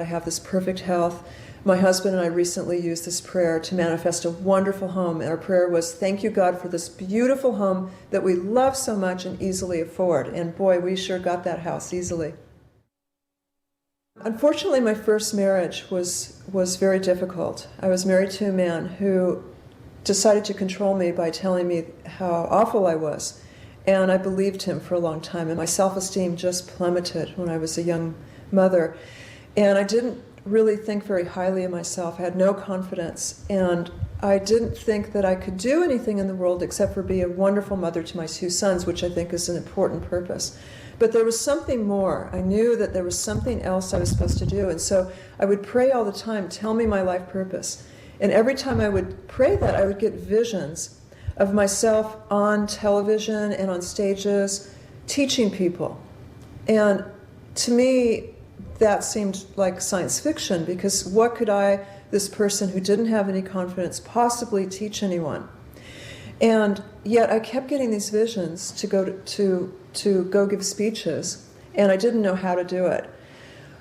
I have this perfect health. My husband and I recently used this prayer to manifest a wonderful home. And our prayer was, thank you, God, for this beautiful home that we love so much and easily afford. And boy, we sure got that house easily. Unfortunately, my first marriage was very difficult. I was married to a man who decided to control me by telling me how awful I was. And I believed him for a long time. And my self-esteem just plummeted when I was a young mother. And I didn't really think very highly of myself. I had no confidence. And I didn't think that I could do anything in the world except for be a wonderful mother to my two sons, which I think is an important purpose. But there was something more. I knew that there was something else I was supposed to do. And so I would pray all the time, tell me my life purpose. And every time I would pray that, I would get visions of myself on television and on stages teaching people. And to me, that seemed like science fiction, because what could I, this person who didn't have any confidence, possibly teach anyone? And yet I kept getting these visions to go give speeches, and I didn't know how to do it.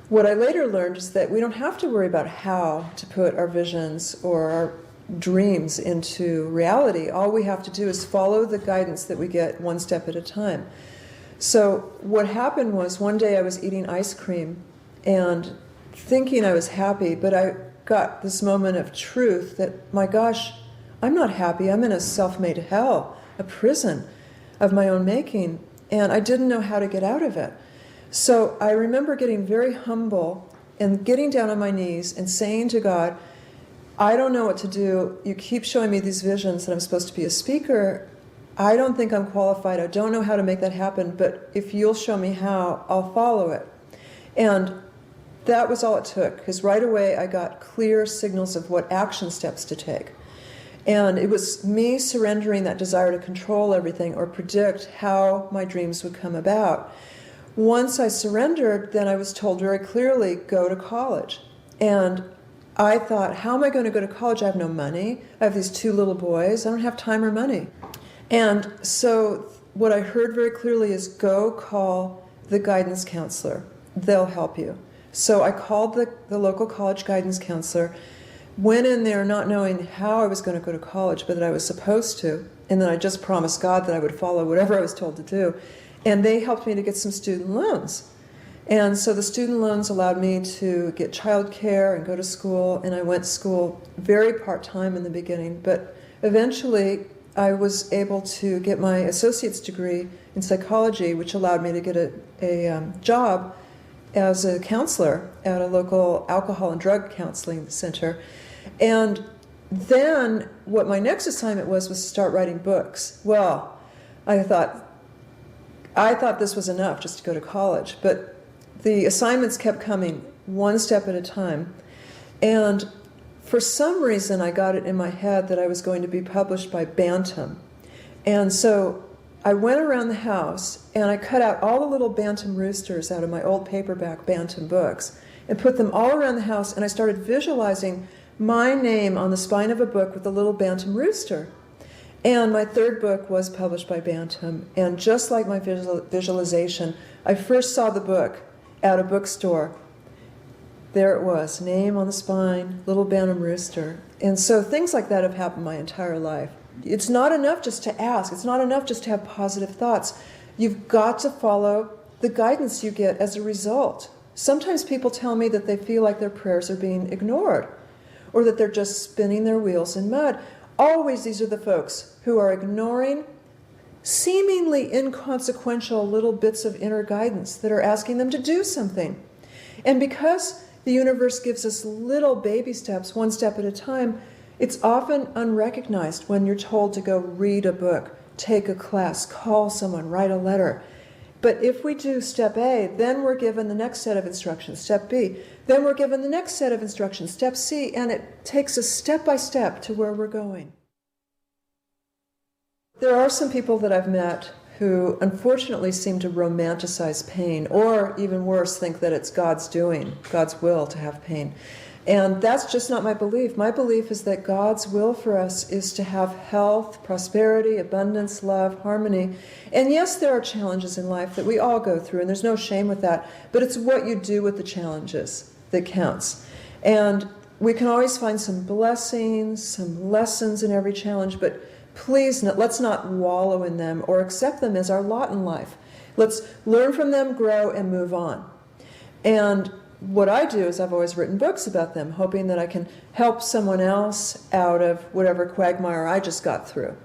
What I later learned is that we don't have to worry about how to put our visions or our dreams into reality. All we have to do is follow the guidance that we get one step at a time. So what happened was, one day I was eating ice cream and thinking I was happy, but I got this moment of truth that, my gosh, I'm not happy. I'm in a self-made hell, a prison of my own making, and I didn't know how to get out of it. So I remember getting very humble and getting down on my knees and saying to God, I don't know what to do. You keep showing me these visions that I'm supposed to be a speaker. I don't think I'm qualified. I don't know how to make that happen, but if you'll show me how, I'll follow it. And that was all it took, because right away I got clear signals of what action steps to take. And it was me surrendering that desire to control everything or predict how my dreams would come about. Once I surrendered, then I was told very clearly, go to college. And I thought, how am I going to go to college? I have no money. I have these two little boys. I don't have time or money. And so what I heard very clearly is, go call the guidance counselor. They'll help you. So I called the local college guidance counselor, went in there not knowing how I was going to go to college, but that I was supposed to. And then I just promised God that I would follow whatever I was told to do. And they helped me to get some student loans. And so the student loans allowed me to get childcare and go to school. And I went to school very part-time in the beginning. But eventually I was able to get my associate's degree in psychology, which allowed me to get a job as a counselor at a local alcohol and drug counseling center. And then what my next assignment was to start writing books. Well, I thought this was enough just to go to college, but the assignments kept coming one step at a time. And for some reason, I got it in my head that I was going to be published by Bantam. And so I went around the house and I cut out all the little bantam roosters out of my old paperback bantam books and put them all around the house, and I started visualizing my name on the spine of a book with a little bantam rooster. And my third book was published by Bantam, and just like my visualization, I first saw the book at a bookstore. There it was, name on the spine, little bantam rooster. And so things like that have happened my entire life. It's not enough just to ask. It's not enough just to have positive thoughts. You've got to follow the guidance you get as a result. Sometimes people tell me that they feel like their prayers are being ignored, or that they're just spinning their wheels in mud. Always these are the folks who are ignoring seemingly inconsequential little bits of inner guidance that are asking them to do something. And because the universe gives us little baby steps, one step at a time, it's often unrecognized when you're told to go read a book, take a class, call someone, write a letter. But if we do step A, then we're given the next set of instructions, step B. Then we're given the next set of instructions, step C, and it takes us step by step to where we're going. There are some people that I've met who unfortunately seem to romanticize pain, or even worse, think that it's God's doing, God's will to have pain. And that's just not my belief. My belief is that God's will for us is to have health, prosperity, abundance, love, harmony. And yes, there are challenges in life that we all go through, and there's no shame with that, but it's what you do with the challenges that counts. And we can always find some blessings, some lessons in every challenge, but please, let's not wallow in them or accept them as our lot in life. Let's learn from them, grow, and move on. And what I do is I've always written books about them, hoping that I can help someone else out of whatever quagmire I just got through.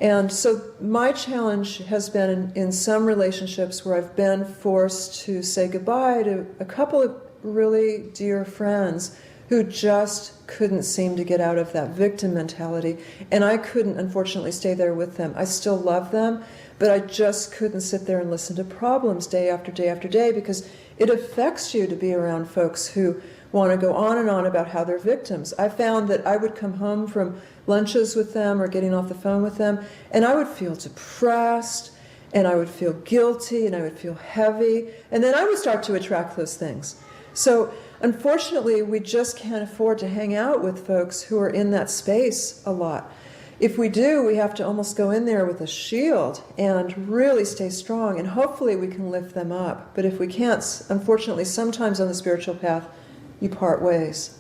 And so my challenge has been in some relationships where I've been forced to say goodbye to a couple of really dear friends who just couldn't seem to get out of that victim mentality. And I couldn't, unfortunately, stay there with them. I still love them, but I just couldn't sit there and listen to problems day after day after day, because it affects you to be around folks who want to go on and on about how they're victims. I found that I would come home from lunches with them or getting off the phone with them, and I would feel depressed, and I would feel guilty, and I would feel heavy, and then I would start to attract those things. So unfortunately, we just can't afford to hang out with folks who are in that space a lot. If we do, we have to almost go in there with a shield and really stay strong, and hopefully we can lift them up. But if we can't, unfortunately, sometimes on the spiritual path, you part ways.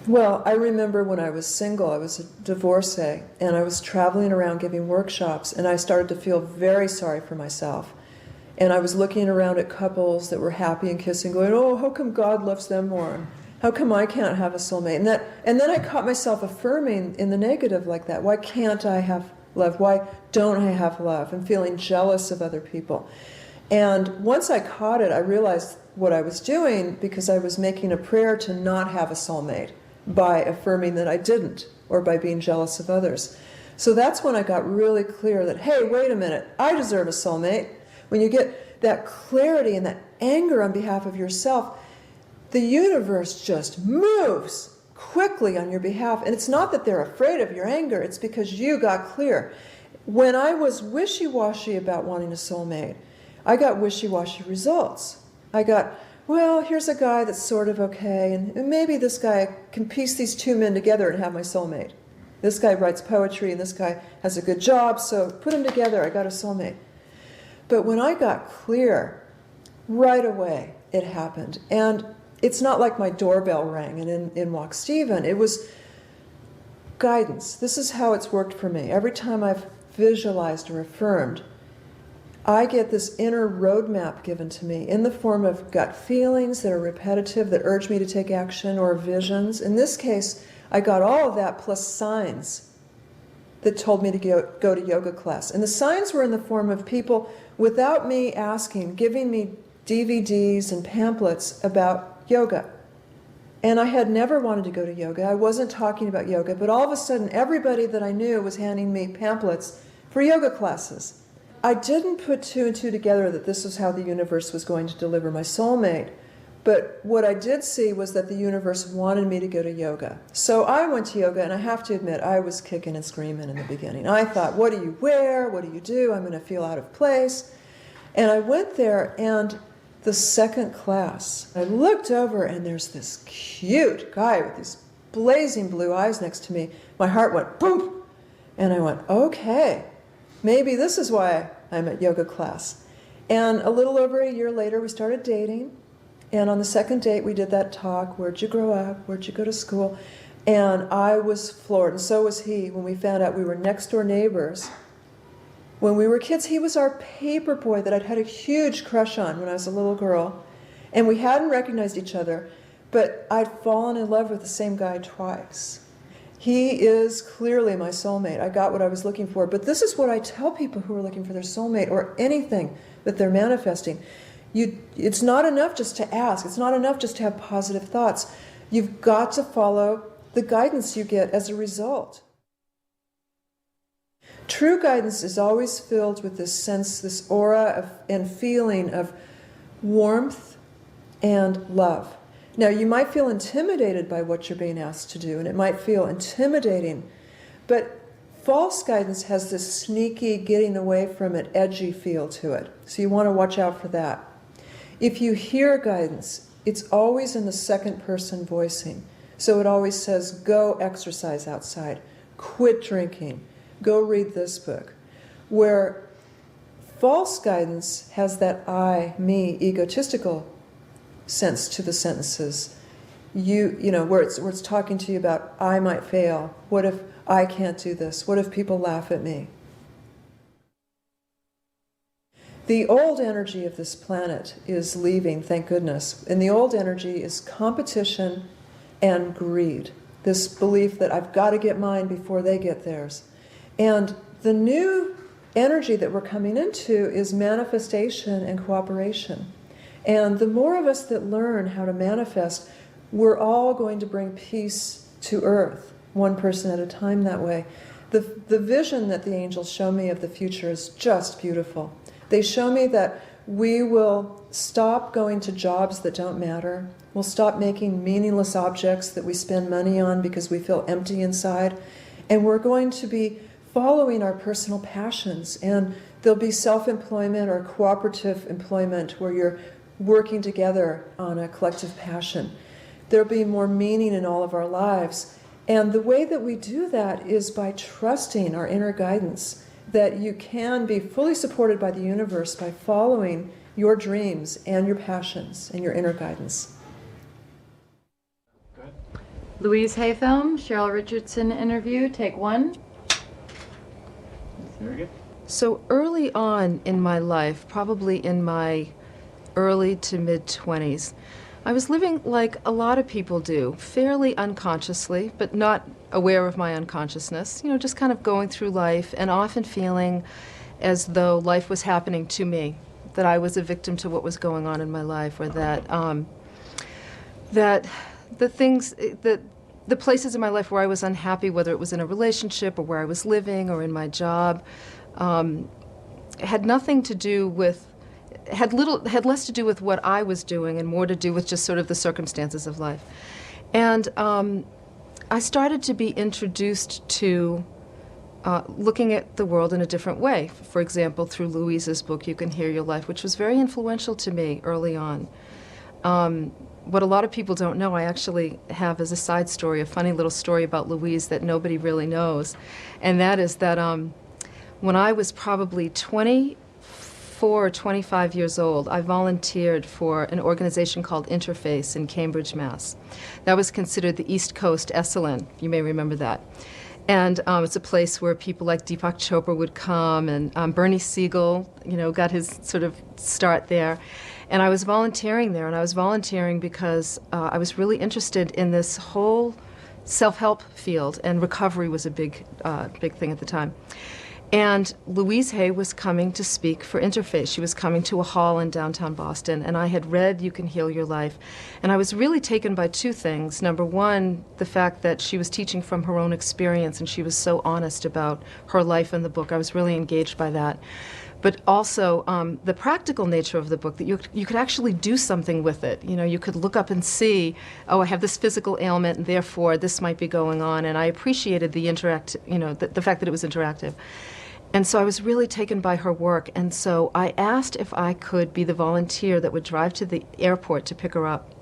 Well, I remember when I was single, I was a divorcee, and I was traveling around giving workshops, and I started to feel very sorry for myself. And I was looking around at couples that were happy and kissing, going, oh, how come God loves them more? How come I can't have a soulmate? And then I caught myself affirming in the negative like that. Why can't I have love? Why don't I have love? And feeling jealous of other people. And once I caught it, I realized what I was doing, because I was making a prayer to not have a soulmate by affirming that I didn't, or by being jealous of others. So that's when I got really clear that, hey, wait a minute, I deserve a soulmate. When you get that clarity and that anger on behalf of yourself, the universe just moves quickly on your behalf. And it's not that they're afraid of your anger, it's because you got clear. When I was wishy-washy about wanting a soulmate, I got wishy-washy results. I got, well, here's a guy that's sort of okay, and maybe this guy can piece these two men together and have my soulmate. This guy writes poetry and this guy has a good job, so put them together, I got a soulmate. But when I got clear, right away it happened. And it's not like my doorbell rang and in walked Stephen. It was guidance. This is how it's worked for me. Every time I've visualized or affirmed, I get this inner roadmap given to me in the form of gut feelings that are repetitive, that urge me to take action, or visions. In this case, I got all of that plus signs that told me to go to yoga class. And the signs were in the form of people, without me asking, giving me DVDs and pamphlets about yoga. And I had never wanted to go to yoga. I wasn't talking about yoga, but all of a sudden everybody that I knew was handing me pamphlets for yoga classes. I didn't put two and two together that this was how the universe was going to deliver my soulmate. But what I did see was that the universe wanted me to go to yoga. So I went to yoga, and I have to admit, I was kicking and screaming in the beginning. I thought, what do you wear? What do you do? I'm going to feel out of place. And I went there, and the second class, I looked over, and there's this cute guy with these blazing blue eyes next to me. My heart went boom. And I went, okay, maybe this is why I'm at yoga class. And a little over a year later, we started dating. And on the second date, we did that talk, where'd you grow up, where'd you go to school? And I was floored, and so was he, when we found out we were next-door neighbors. When we were kids, he was our paper boy that I'd had a huge crush on when I was a little girl. And we hadn't recognized each other, but I'd fallen in love with the same guy twice. He is clearly my soulmate. I got what I was looking for. But this is what I tell people who are looking for their soulmate, or anything that they're manifesting. It's not enough just to ask. It's not enough just to have positive thoughts. You've got to follow the guidance you get as a result. True guidance is always filled with this sense, this aura and feeling of warmth and love. Now, you might feel intimidated by what you're being asked to do, and it might feel intimidating, but false guidance has this sneaky, getting away from it, edgy feel to it. So you want to watch out for that. If you hear guidance, it's always in the second person voicing. So it always says, go exercise outside, quit drinking, go read this book. Where False guidance has that I, me, egotistical sense to the sentences. Where it's talking to you about, I might fail. What if I can't do this? What if people laugh at me? The old energy of this planet is leaving, thank goodness. And the old energy is competition and greed. This belief that I've got to get mine before they get theirs. And the new energy that we're coming into is manifestation and cooperation. And the more of us that learn how to manifest, we're all going to bring peace to earth, one person at a time that way. The vision that the angels show me of the future is just beautiful. They show me that we will stop going to jobs that don't matter. We'll stop making meaningless objects that we spend money on because we feel empty inside. And we're going to be following our personal passions. And there'll be self-employment or cooperative employment where you're working together on a collective passion. There'll be more meaning in all of our lives. And the way that we do that is by trusting our inner guidance, that you can be fully supported by the universe by following your dreams and your passions and your inner guidance. Go ahead. Louise Hayfilm, Cheryl Richardson interview, take one. Very good. So early on in my life, probably in my early to mid-20s, I was living like a lot of people do, fairly unconsciously, but not aware of my unconsciousness, just kind of going through life and often feeling as though life was happening to me, that I was a victim to what was going on in my life, or that the places in my life where I was unhappy, whether it was in a relationship or where I was living or in my job, had nothing to do with had less to do with what I was doing and more to do with just sort of the circumstances of life. And I started to be introduced to looking at the world in a different way. For example, through Louise's book, You Can Heal Your Life, which was very influential to me early on. What a lot of people don't know, I actually have as a side story, a funny little story about Louise that nobody really knows. And that is that when I was probably 24 or 25 years old, I volunteered for an organization called Interface in Cambridge, Mass. That was considered the East Coast Esalen. You may remember that. And it's a place where people like Deepak Chopra would come, and Bernie Siegel, got his sort of start there. And I was volunteering there, and I was volunteering because I was really interested in this whole self-help field, and recovery was a big thing at the time. And Louise Hay was coming to speak for Interface. She was coming to a hall in downtown Boston, and I had read You Can Heal Your Life. And I was really taken by two things. Number one, the fact that she was teaching from her own experience, and she was so honest about her life in the book. I was really engaged by that. But also the practical nature of the book, that you could actually do something with it. You could look up and see, oh, I have this physical ailment, and therefore this might be going on. And I appreciated the the fact that it was interactive. And so I was really taken by her work. And so I asked if I could be the volunteer that would drive to the airport to pick her up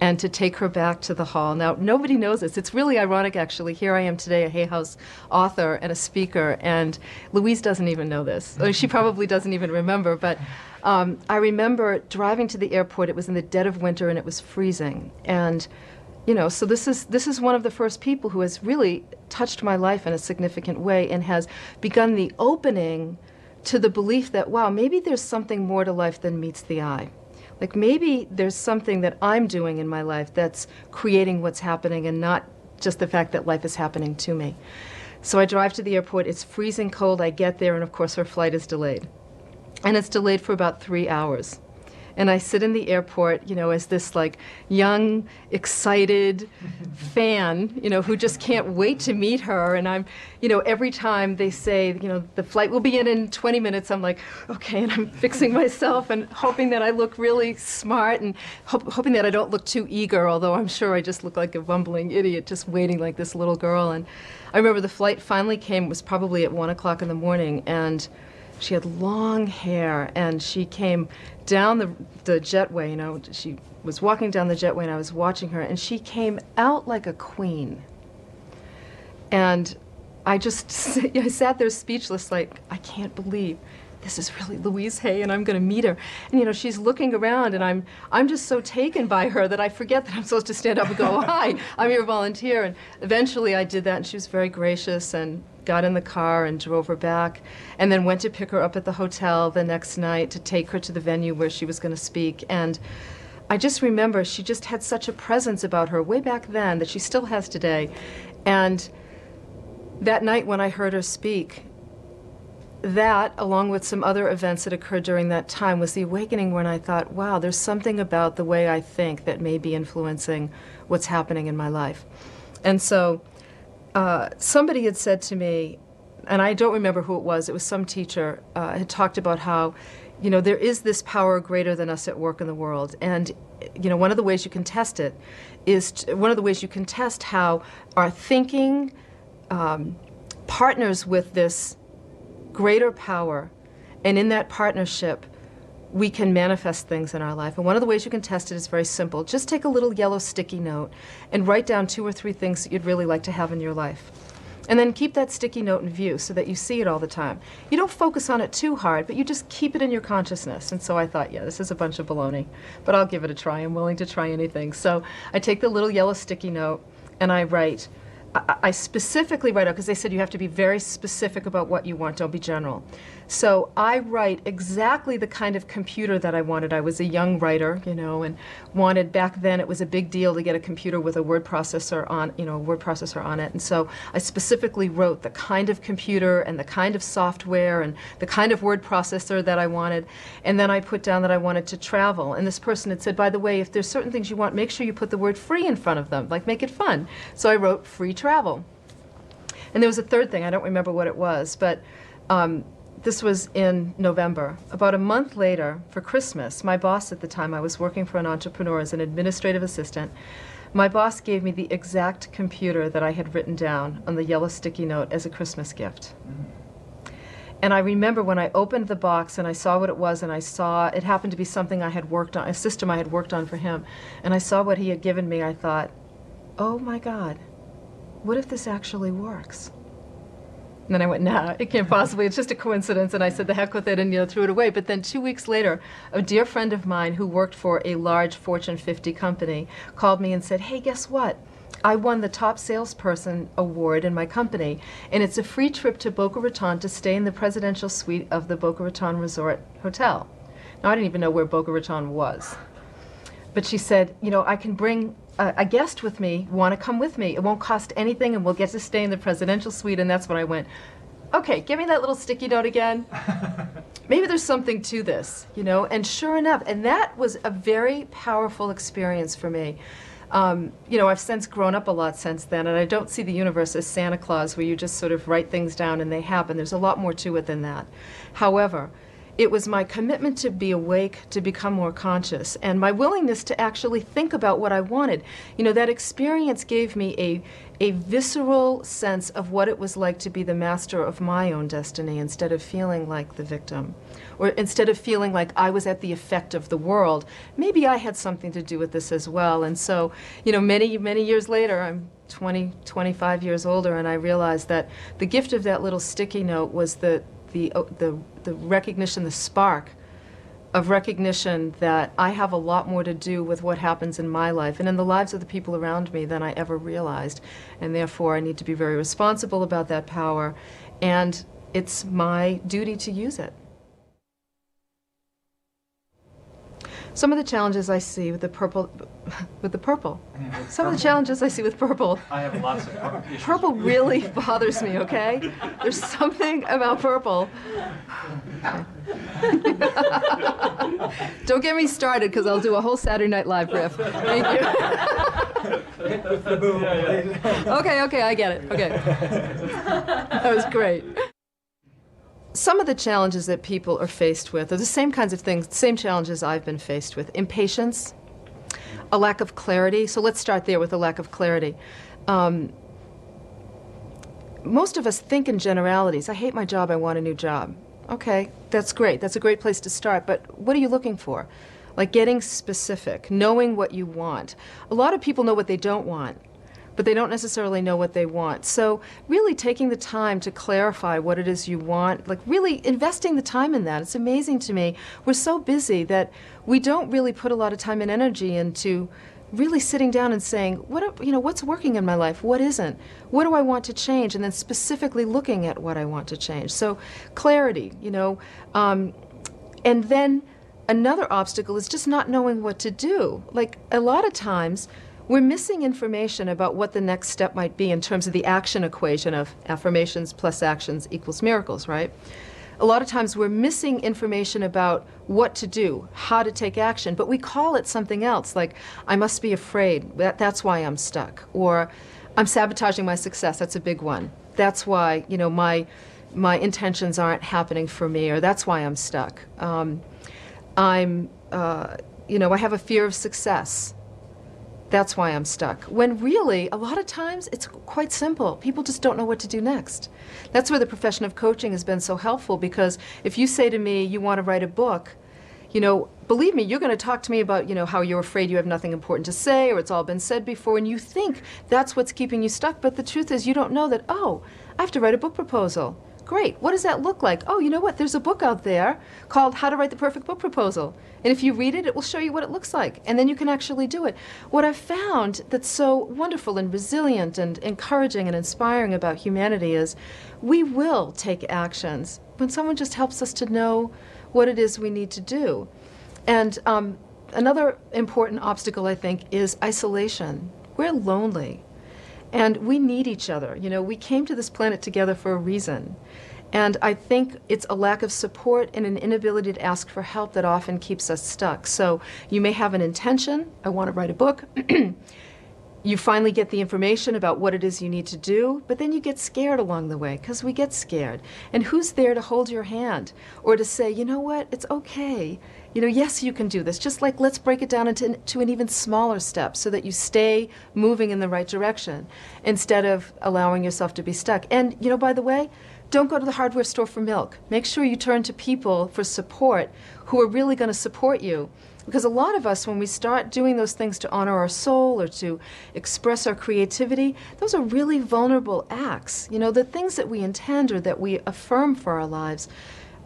and to take her back to the hall. Now, nobody knows this. It's really ironic, actually. Here I am today, a Hay House author and a speaker, and Louise doesn't even know this. She probably doesn't even remember, but I remember driving to the airport. It was in the dead of winter, and it was freezing. And, so this is one of the first people who has really touched my life in a significant way and has begun the opening to the belief that, wow, maybe there's something more to life than meets the eye. Like maybe there's something that I'm doing in my life that's creating what's happening and not just the fact that life is happening to me. So I drive to the airport. It's freezing cold. I get there, and of course her flight is delayed. And it's delayed for about 3 hours. And I sit in the airport, as this young, excited fan, who just can't wait to meet her. And I'm, every time they say, the flight will be in 20 minutes, I'm like, okay, and I'm fixing myself and hoping that I look really smart and hoping that I don't look too eager, although I'm sure I just look like a bumbling idiot just waiting like this little girl. And I remember the flight finally came, it was probably at 1 o'clock in the morning, and she had long hair, and she came down the jetway, she was walking down the jetway, and I was watching her, and she came out like a queen. And I sat there speechless, like, I can't believe this is really Louise Hay, and I'm going to meet her. And, you know, she's looking around, and I'm just so taken by her that I forget that I'm supposed to stand up and go, hi, I'm your volunteer. And eventually I did that, and she was very gracious and got in the car and drove her back, and then went to pick her up at the hotel the next night to take her to the venue where she was going to speak. And I just remember she just had such a presence about her way back then that she still has today. And that night when I heard her speak, that, along with some other events that occurred during that time, was the awakening when I thought, wow, there's something about the way I think that may be influencing what's happening in my life. And so somebody had said to me, and I don't remember who it was some teacher, had talked about how, you know, there is this power greater than us at work in the world. And, you know, one of the ways you can test it is, one of the ways you can test how our thinking partners with this greater power, and in that partnership, we can manifest things in our life. And one of the ways you can test it is very simple. Just take a little yellow sticky note and write down 2 or 3 things that you'd really like to have in your life. And then keep that sticky note in view so that you see it all the time. You don't focus on it too hard, but you just keep it in your consciousness. And so I thought, yeah, this is a bunch of baloney, but I'll give it a try. I'm willing to try anything. So I take the little yellow sticky note and I write. I specifically write out, because they said you have to be very specific about what you want, don't be general. So I write exactly the kind of computer that I wanted. I was a young writer, you know, and wanted, back then it was a big deal to get a computer with a word processor on, you know, a word processor on it. And so I specifically wrote the kind of computer and the kind of software and the kind of word processor that I wanted. And then I put down that I wanted to travel. And this person had said, by the way, if there's certain things you want, make sure you put the word free in front of them, like make it fun. So I wrote free travel. And there was a third thing, I don't remember what it was, but this was in November. About a month later, for Christmas, my boss at the time, I was working for an entrepreneur as an administrative assistant, my boss gave me the exact computer that I had written down on the yellow sticky note as a Christmas gift. And I remember when I opened the box and I saw what it was, and I saw, it happened to be something I had worked on, a system I had worked on for him, and I saw what he had given me, I thought, oh my God, what if this actually works? And then I went, nah, it can't possibly, it's just a coincidence. And I said, the heck with it, and, you know, threw it away. But then 2 weeks later, a dear friend of mine who worked for a large Fortune 50 company called me and said, hey, guess what? I won the top salesperson award in my company, and it's a free trip to Boca Raton to stay in the presidential suite of the Boca Raton Resort Hotel. Now, I didn't even know where Boca Raton was. But she said, you know, I can bring a guest with me, want to come with me. It won't cost anything, and we'll get to stay in the presidential suite. And that's when I went, okay, give me that little sticky note again. Maybe there's something to this, you know. And sure enough, and that was a very powerful experience for me. You know, I've since grown up a lot since then, and I don't see the universe as Santa Claus, where you just sort of write things down and they happen. There's a lot more to it than that. However, it was my commitment to be awake, to become more conscious, and my willingness to actually think about what I wanted. You know, that experience gave me a visceral sense of what it was like to be the master of my own destiny instead of feeling like the victim. Or instead of feeling like I was at the effect of the world, maybe I had something to do with this as well. And so, you know, many, many years later, I'm 25 years older, and I realized that the gift of that little sticky note was the recognition, the spark of recognition that I have a lot more to do with what happens in my life and in the lives of the people around me than I ever realized. And therefore, I need to be very responsible about that power, and it's my duty to use it. Some of the challenges I see with the purple, some of the challenges I see with purple. I have lots of purple issues. Purple really bothers me, okay? There's something about purple. Don't get me started, because I'll do a whole Saturday Night Live riff. Thank you. Okay, I get it. Okay. That was great. Some of the challenges that people are faced with are the same kinds of things, same challenges I've been faced with. Impatience, a lack of clarity. So let's start there with a lack of clarity. Most of us think in generalities. I hate my job, I want a new job. Okay, that's great. That's a great place to start, but what are you looking for? Like getting specific, knowing what you want. A lot of people know what they don't want. but they don't necessarily know what they want. So really taking the time to clarify what it is you want, like really investing the time in that. It's amazing to me. We're so busy that we don't really put a lot of time and energy into really sitting down and saying, what's working in my life? What isn't? What do I want to change? And then specifically looking at what I want to change. So clarity, and then another obstacle is just not knowing what to do. Like a lot of times we're missing information about what the next step might be in terms of the action equation of affirmations plus actions equals miracles, right? A lot of times we're missing information about what to do, how to take action, but we call it something else, like I must be afraid, that's why I'm stuck, or I'm sabotaging my success, that's a big one. That's why, my intentions aren't happening for me, or that's why I'm stuck. I have a fear of success. That's why I'm stuck. When really, a lot of times, it's quite simple. People just don't know what to do next. That's where the profession of coaching has been so helpful, because if you say to me, you want to write a book, believe me, you're going to talk to me about, how you're afraid you have nothing important to say, or it's all been said before, and you think that's what's keeping you stuck, but the truth is you don't know that, I have to write a book proposal. Great. What does that look like? Oh, you know what? There's a book out there called How to Write the Perfect Book Proposal. And if you read it, it will show you what it looks like. And then you can actually do it. What I've found that's so wonderful and resilient and encouraging and inspiring about humanity is we will take actions when someone just helps us to know what it is we need to do. And another important obstacle, I think, is isolation. We're lonely. And we need each other. We came to this planet together for a reason. And I think it's a lack of support and an inability to ask for help that often keeps us stuck. So you may have an intention, I want to write a book. You finally get the information about what it is you need to do, but then you get scared along the way, because we get scared. And who's there to hold your hand or to say, you know what, it's okay. Yes, you can do this. Just like, let's break it down into an even smaller step so that you stay moving in the right direction instead of allowing yourself to be stuck. And, by the way, don't go to the hardware store for milk. Make sure you turn to people for support who are really going to support you. Because a lot of us, when we start doing those things to honor our soul or to express our creativity, those are really vulnerable acts. The things that we intend or that we affirm for our lives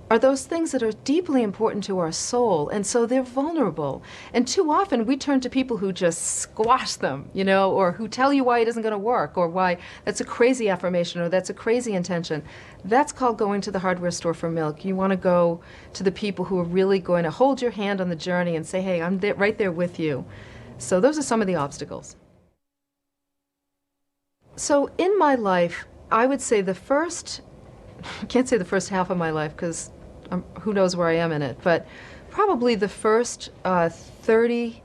are those things that are deeply important to our soul, and so they're vulnerable. And too often we turn to people who just squash them, or who tell you why it isn't going to work, or why that's a crazy affirmation, or that's a crazy intention. That's called going to the hardware store for milk. You want to go to the people who are really going to hold your hand on the journey and say, hey, I'm right there with you. So those are some of the obstacles. So in my life, I would say I can't say the first half of my life, because who knows where I am in it, but probably the first 30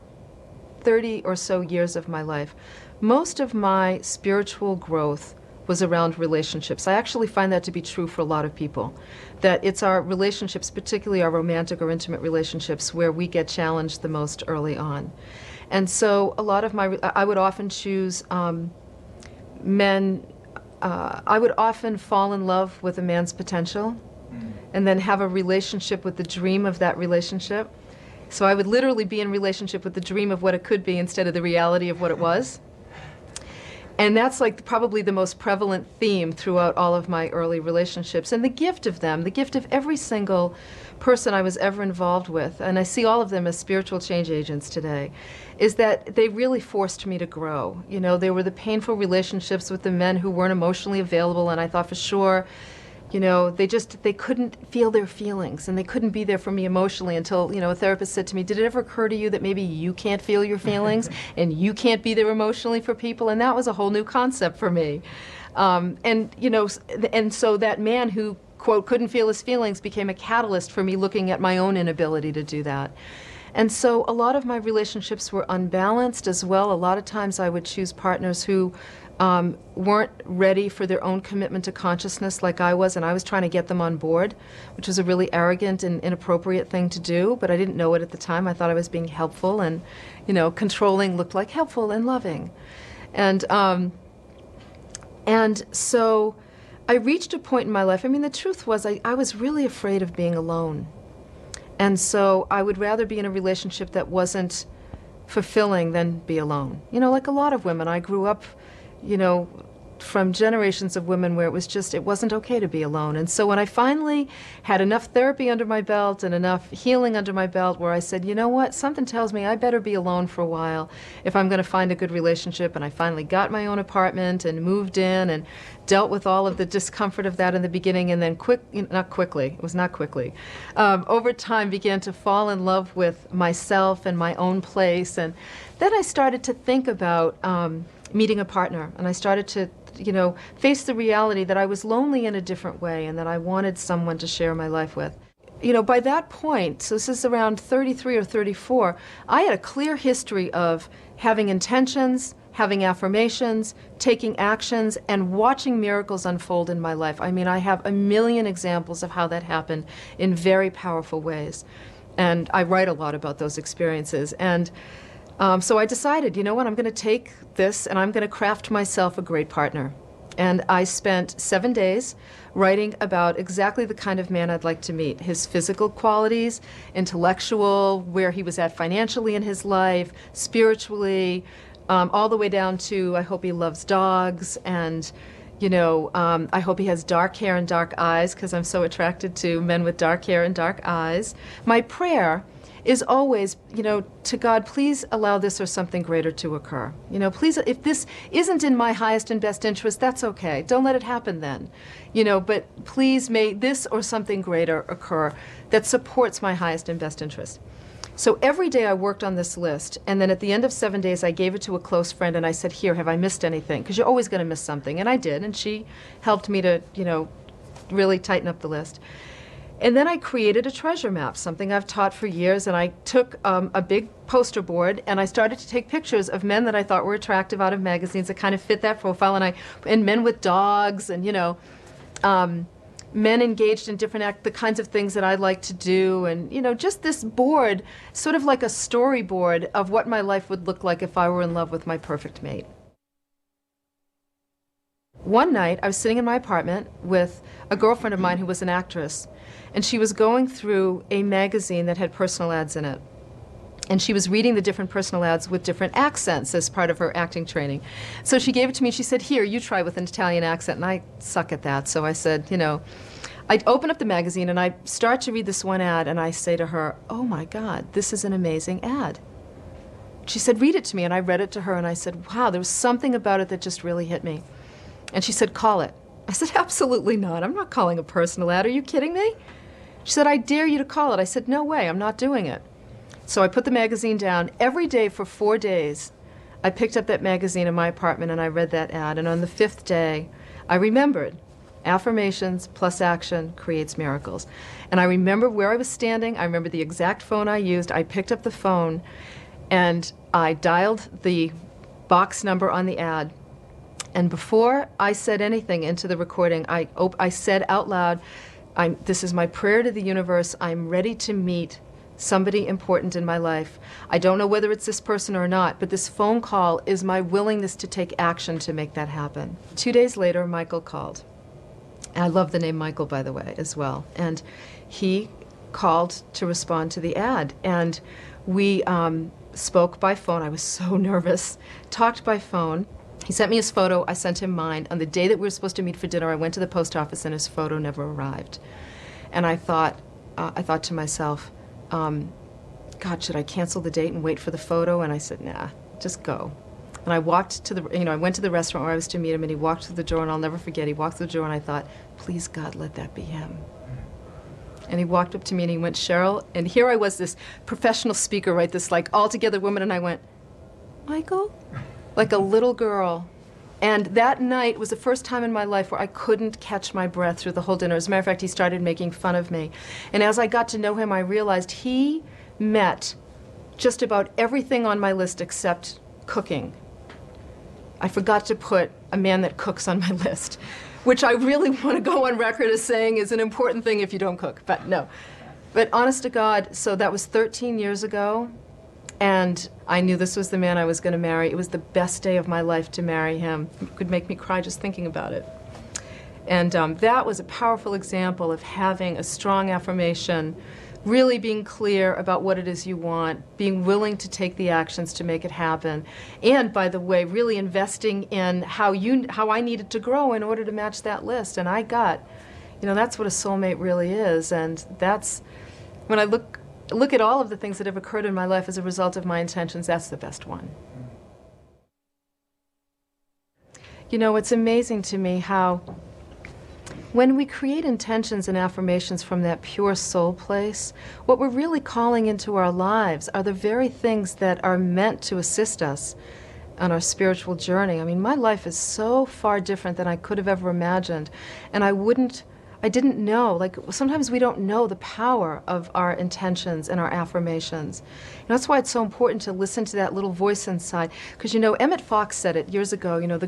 or so years of my life, most of my spiritual growth was around relationships. I actually find that to be true for a lot of people, that it's our relationships, particularly our romantic or intimate relationships, where we get challenged the most early on. And so a lot of I would often choose men. I would often fall in love with a man's potential and then have a relationship with the dream of that relationship. So I would literally be in relationship with the dream of what it could be instead of the reality of what it was. And that's like probably the most prevalent theme throughout all of my early relationships. And the gift of them, the gift of every single person I was ever involved with, and I see all of them as spiritual change agents today, is that they really forced me to grow. There were the painful relationships with the men who weren't emotionally available, and I thought for sure, they couldn't feel their feelings, and they couldn't be there for me emotionally until, a therapist said to me, did it ever occur to you that maybe you can't feel your feelings and you can't be there emotionally for people? And that was a whole new concept for me. And so that man who, quote, couldn't feel his feelings became a catalyst for me looking at my own inability to do that. And so a lot of my relationships were unbalanced as well. A lot of times I would choose partners who weren't ready for their own commitment to consciousness like I was, and I was trying to get them on board, which was a really arrogant and inappropriate thing to do, but I didn't know it at the time. I thought I was being helpful, and, controlling looked like helpful and loving. And so I reached a point in my life, the truth was I was really afraid of being alone. And so I would rather be in a relationship that wasn't fulfilling than be alone. Like a lot of women, I grew up you know, from generations of women where it was just, it wasn't okay to be alone. And so when I finally had enough therapy under my belt and enough healing under my belt where I said, you know what, something tells me I better be alone for a while if I'm going to find a good relationship, and I finally got my own apartment and moved in and dealt with all of the discomfort of that in the beginning, and then over time began to fall in love with myself and my own place. And then I started to think about meeting a partner, and I started to face the reality that I was lonely in a different way and that I wanted someone to share my life with. By that point, so this is around 33 or 34, I had a clear history of having intentions, having affirmations, taking actions, and watching miracles unfold in my life. I mean, I have a million examples of how that happened in very powerful ways. And I write a lot about those experiences. And so I decided, you know what, I'm going to take this and I'm going to craft myself a great partner. And I spent 7 days writing about exactly the kind of man I'd like to meet. His physical qualities, intellectual, where he was at financially in his life, spiritually, all the way down to I hope he loves dogs, and I hope he has dark hair and dark eyes, because I'm so attracted to men with dark hair and dark eyes. My prayer is always, to God, please allow this or something greater to occur. Please, if this isn't in my highest and best interest, that's okay. Don't let it happen then. But please may this or something greater occur that supports my highest and best interest. So every day I worked on this list, and then at the end of 7 days I gave it to a close friend and I said, here, have I missed anything? Because you're always going to miss something. And I did, and she helped me to, really tighten up the list. And then I created a treasure map, something I've taught for years, and I took a big poster board and I started to take pictures of men that I thought were attractive out of magazines that kind of fit that profile, and men with dogs, and men engaged in different the kinds of things that I like to do, and just this board, sort of like a storyboard of what my life would look like if I were in love with my perfect mate. One night, I was sitting in my apartment with a girlfriend of mine who was an actress, and she was going through a magazine that had personal ads in it. And she was reading the different personal ads with different accents as part of her acting training. So she gave it to me and she said, here, you try with an Italian accent. And I suck at that. So I said, I'd open up the magazine and I start to read this one ad and I say to her, oh my God, this is an amazing ad. She said, read it to me. And I read it to her and I said, wow, there was something about it that just really hit me. And she said, call it. I said, absolutely not. I'm not calling a personal ad. Are you kidding me? She said, I dare you to call it. I said, no way, I'm not doing it. So I put the magazine down. Every day for 4 days, I picked up that magazine in my apartment and I read that ad. And on the 5th day, I remembered affirmations plus action creates miracles. And I remember where I was standing. I remember the exact phone I used. I picked up the phone and I dialed the box number on the ad. And before I said anything into the recording, I said out loud, this is my prayer to the universe. I'm ready to meet somebody important in my life. I don't know whether it's this person or not, but this phone call is my willingness to take action to make that happen. 2 days later, Michael called. And I love the name Michael, by the way, as well. And he called to respond to the ad. And we spoke by phone. I was so nervous. Talked by phone. He sent me his photo, I sent him mine. On the day that we were supposed to meet for dinner, I went to the post office and his photo never arrived. And I thought to myself, God, should I cancel the date and wait for the photo? And I said, nah, just go. And I walked to I went to the restaurant where I was to meet him, and he walked through the door, and I'll never forget, he walked through the door and I thought, please God, let that be him. And he walked up to me and he went, Cheryl, and here I was, this professional speaker, right, this like all-together woman, and I went, Michael? Like a little girl. And that night was the first time in my life where I couldn't catch my breath through the whole dinner. As a matter of fact, he started making fun of me. And as I got to know him, I realized he met just about everything on my list except cooking. I forgot to put a man that cooks on my list, which I really want to go on record as saying is an important thing if you don't cook, but no. But honest to God, so that was 13 years ago. And I knew this was the man I was going to marry. It was the best day of my life to marry him. It could make me cry just thinking about it. And that was a powerful example of having a strong affirmation really being clear about what it is you want, being willing to take the actions to make it happen, and, by the way, really investing in how I needed to grow in order to match that list. And I got, that's what a soulmate really is. And that's, when I look at all of the things that have occurred in my life as a result of my intentions, that's the best one. It's amazing to me how when we create intentions and affirmations from that pure soul place, what we're really calling into our lives are the very things that are meant to assist us on our spiritual journey. I mean, my life is so far different than I could have ever imagined, and I didn't know, like sometimes we don't know the power of our intentions and our affirmations. That's why it's so important to listen to that little voice inside. Because Emmett Fox said it years ago, the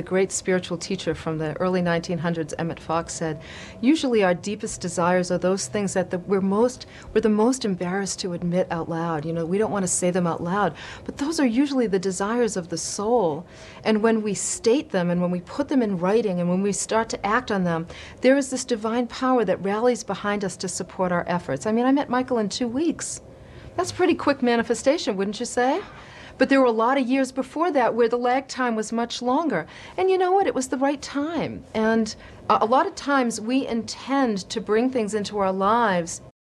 great spiritual teacher from the early 1900s, Emmett Fox said, usually our deepest desires are those things that we're the most embarrassed to admit out loud. We don't want to say them out loud, but those are usually the desires of the soul. And when we state them and when we put them in writing and when we start to act on them, there is this divine power that rallies behind us to support our efforts. I mean, I met Michael in 2 weeks. That's pretty quick manifestation, wouldn't you say? But there were a lot of years before that where the lag time was much longer. And you know what? It was the right time. And a lot of times we intend to bring things into our lives